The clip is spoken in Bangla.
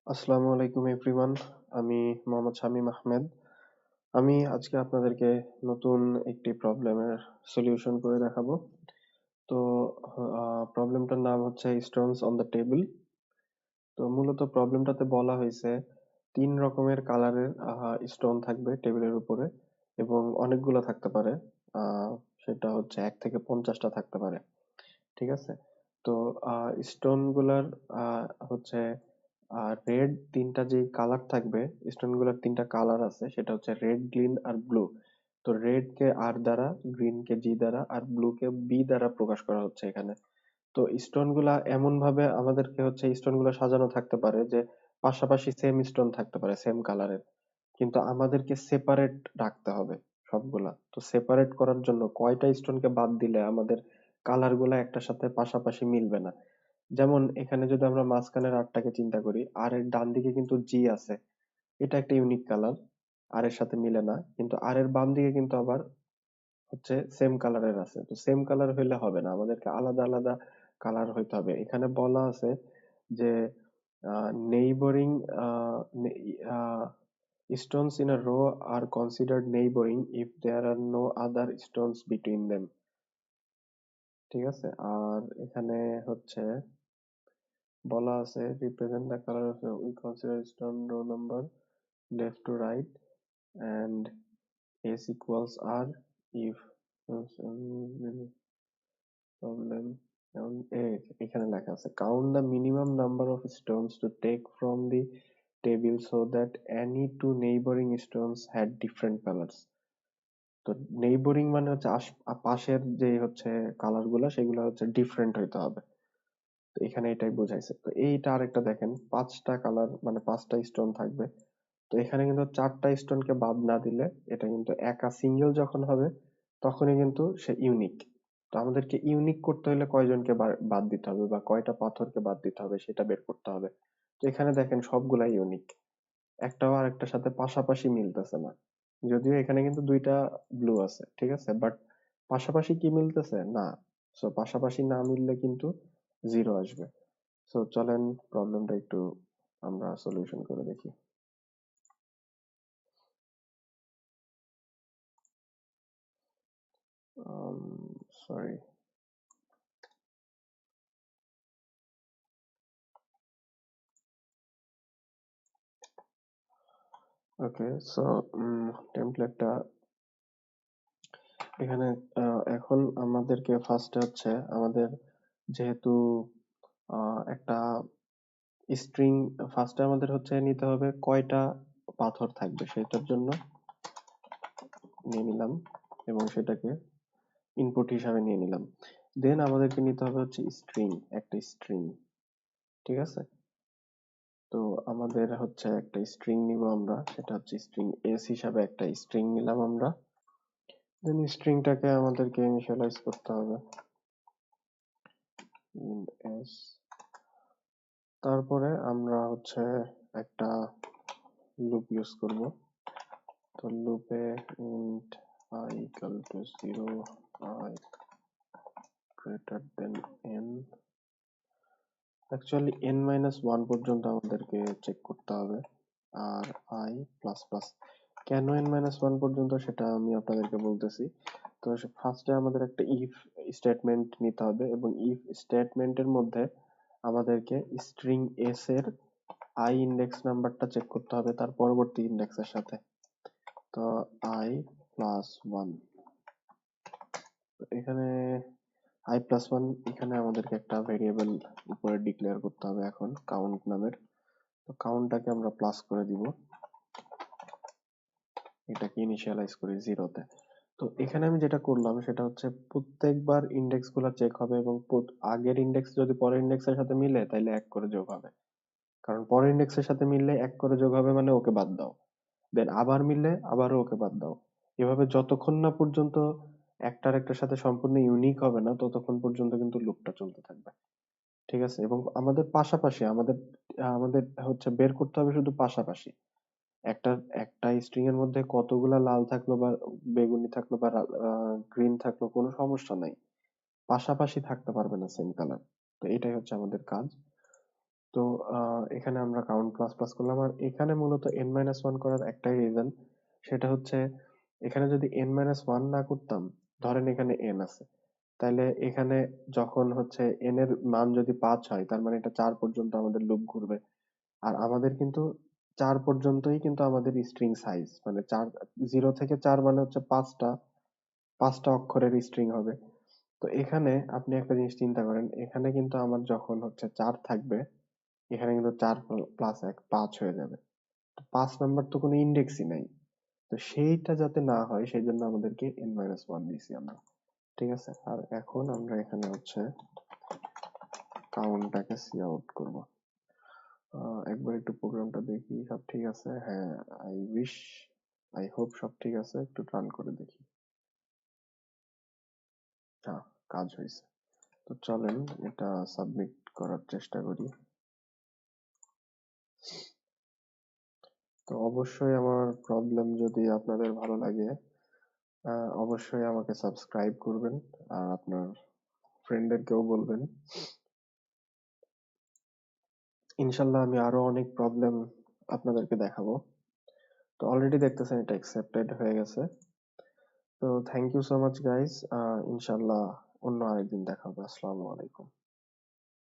আসসালামু আলাইকুম এভরিওয়ান। আমি মোহাম্মদ শামীম আহমেদ। আমি আজকে আপনাদেরকে নতুন একটি প্রবলেমের সলিউশন করে দেখাবো। তো প্রবলেমটার নাম হচ্ছে স্টোনস অন দ্য টেবিল। তো মূলত প্রবলেমটাতে বলা হয়েছে তিন রকমের কালারের স্টোন থাকবে টেবিলের উপরে এবং অনেকগুলো থাকতে পারে। আহ, সেটা হচ্ছে 1 থেকে 50টা থাকতে পারে। ঠিক আছে। তো স্টোন গুলার হচ্ছে রেড তিনটা যে কালার থাকবে, স্টোন গুলার তিনটা কালার আছে, সেটা হচ্ছে রেড, গ্রিন আর ব্লু। তো রেড কে আর দ্বারা, গ্রিন কে জি দ্বারা আর ব্লু কে বি দ্বারা প্রকাশ করা হচ্ছে এখানে। তো স্টোন গুলা এমন ভাবে আমাদেরকে হচ্ছে স্টোন গুলা সাজানো থাকতে পারে যে পাশাপাশি সেম স্টোন থাকতে পারে সেম কালারের, কিন্তু আমাদেরকে সেপারেট রাখতে হবে সবগুলা। তো সেপারেট করার জন্য কয়টা স্টোনকে বাদ দিলে আমাদের কালার গুলা একটার সাথে পাশাপাশি মিলবে না। যেমন এখানে যদি আমরা মাঝখানের আরটাকে চিন্তা করি, আর এর ডান দিকে কিন্তু জি আছে, এটা একটা ইউনিক কালার, আর এর সাথে মিলে না। কিন্তু আর এর বাম দিকে কিন্তু আবার হচ্ছে সেম কালারের আছে। তো সেম কালার হইলে হবে না, আমাদেরকে আলাদা আলাদা কালার হইতে হবে। এখানে বলা আছে যে neighbouring stones in a row are considered neighboring if there are no other stones between them। ঠিক আছে। আর এখানে হচ্ছে বলা আছে represent the color of we consider stone row number left to right and s equals r if problem. যেমন এখানে লেখা আছে count the minimum number of stones to take from the table so that any two neighboring stones had different colors। তো নেইবরিং মানে হচ্ছে পাশের যে হচ্ছে কালার গুলা সেগুলো হচ্ছে ডিফারেন্ট হইতে হবে। তো এখানে এটাই বোঝাইছে। তো এইটা আরেকটা দেখেন, 5টা কালার মানে 5টা স্টোন থাকবে। তো এখানে কিন্তু 4টা স্টোনকে বাদ না দিলে এটা কিন্তু একা সিঙ্গেল যখন হবে তখনই কিন্তু সে ইউনিক। তো আমাদেরকে ইউনিক করতে হলে কয়জনকে বাদ দিতে হবে বা কয়টা পাথরকে বাদ দিতে হবে সেটা বের করতে হবে। তো এখানে দেখেন সবগুলাই ইউনিক, একটাও আরেকটার সাথে পাশাপাশি মিলতেছে না। যদিও এখানে কিন্তু দুইটা ব্লু আছে, ঠিক আছে, বাট পাশাপাশি কি মিলতেছে না। সো পাশাপাশি না মিললে কিন্তু জিরো আসবে। সো চলেন প্রবলেমটা একটু আমরা সলিউশন করে দেখি। সরি। ওকে। সো টেমপ্লেটটা এখানে এখন আমাদেরকে ফার্স্টে হচ্ছে আমাদের যেহেতু একটা স্ট্রিং, ফার্স্টে আমাদের হচ্ছে নিতে হবে কয়টা পাথর থাকবে সেটার জন্য নিয়ে নিলাম এবং সেটাকে ইনপুট হিসাবে নিয়ে নিলাম। দেন আমাদেরকে নিতে হবে হচ্ছে স্ট্রিং, একটা স্ট্রিং। ঠিক আছে। তো আমাদের হচ্ছে একটা স্ট্রিং নিব আমরা, সেটা হচ্ছে স্ট্রিং এস হিসাবে একটা স্ট্রিং নিলাম আমরা। দেন স্ট্রিংটাকে আমাদেরকে ইনিশিয়ালাইজ করতে হবে ইন এস। তারপরে আমরা হচ্ছে একটা লুপ ইউজ করব। তো লুপে int I equal to 0, I greater than n, actually n-1 পর্যন্ত আমাদেরকে চেক করতে হবে। আর I প্লাস প্লাস, কেন n-1 পর্যন্ত সেটা আমি আপনাদেরকে বলতেছি। তো ফার্স্টে আমাদের একটা ইফ স্টেটমেন্ট নিতে হবে এবং ইফ স্টেটমেন্টের মধ্যে আমাদেরকে স্ট্রিং এস এর I ইন্ডেক্স নাম্বারটা চেক করতে হবে তার পরবর্তী ইন্ডেক্সের সাথে। তো I প্লাস ওয়ান, এখানে I+1, এখানে আমাদেরকে একটা ভেরিয়েবল উপরে ডিক্লেয়ার করতে হবে এখন কাউন্ট নামের। তো কাউন্টটাকে আমরা প্লাস করে দিব, এটাকে ইনিশিয়ালাইজ করি 0-তে। তো এখানে আমি যেটা করলাম সেটা হচ্ছে প্রত্যেকবার ইন্ডেক্স গুলা চেক হবে এবং আগের ইন্ডেক্স যদি পরের ইন্ডেক্সের সাথে মিলে তাহলে 1 করে যোগ হবে। কারণ পরের ইন্ডেক্সের সাথে মিললে 1 করে যোগ হবে মানে ওকে বাদ দাও। দেন আবার মিললে আবারও ওকে বাদ দাও। এভাবে যতক্ষণ না পর্যন্ত একটার একটার সাথে সম্পূর্ণ ইউনিক হবে না ততক্ষণ পর্যন্ত কিন্তু লুপটা চলতে থাকবে। ঠিক আছে। এবং আমাদের পাশাপাশি আমাদের আমাদের হচ্ছে বের করতে হবে শুধু পাশাপাশি। একটা একটা স্ট্রিং এর মধ্যে কতগুলা লাল থাকলো বা বেগুনি থাকলো বা গ্রিন থাকলো কোনো সমস্যা নাই, পাশাপাশি থাকতে পারবে না সেম কালার। তো এটাই হচ্ছে আমাদের কাজ। তো এখানে আমরা কাউন্ট প্লাস প্লাস করলাম, আর এখানে মূলত n মাইনাস ওয়ান করার একটাই রিজন, সেটা হচ্ছে এখানে যদি n মাইনাস ওয়ান না করতাম, ধরেন এখানে n আছে, তাহলে এখানে যখন হচ্ছে n এর মান যদি 5 হয়, তার মানে এটা 4 পর্যন্ত আমাদের লুপ ঘুরবে। আর আমাদের কিন্তু 4 পর্যন্তই কিন্তু আমাদের স্ট্রিং সাইজ, মানে 4, 0 থেকে 4 মানে হচ্ছে পাঁচটা অক্ষরের স্ট্রিং হবে। তো এখানে আপনি একটা জিনিস চিন্তা করেন, এখানে কিন্তু আমার যখন হচ্ছে 4 থাকবে, এখানে কিন্তু 4 প্লাস 1 5 হয়ে যাবে। তো 5 নাম্বার তো কোনো ইন্ডেক্সই নাই। তো সেইটা যাতে না হয় সেই জন্য আমাদেরকে n মাইনাস ওয়ান দিয়েছি আমরা। ঠিক আছে, আর এখন আমরা এখানে হচ্ছে কাউন্টটাকে সি আউট করবো। একবার একটু প্রোগ্রামটা দেখি সব ঠিক আছে। হ্যাঁ, আই উইশ, আই হোপ সব ঠিক আছে, একটু রান করে দেখি। হ্যাঁ, কাজ হয়েছে। তো চলেন এটা সাবমিট করার চেষ্টা করি। তো অবশ্যই আমার প্রবলেম যদি আপনাদের ভালো লাগে, অবশ্যই আমাকে সাবস্ক্রাইব করবেন, আর আপনার ফ্রেন্ডদেরকেও বলবেন। ইনশাল্লাহ আমি আরো অনেক প্রবলেম আপনাদেরকে দেখাবো। তো অলরেডি দেখতেছেন এটা অ্যাকসেপ্টেড হয়ে গেছে। তো thank you so much guys, ইনশাল্লাহ অন্য আরেকদিন দেখা হবে। আসসালামু আলাইকুম।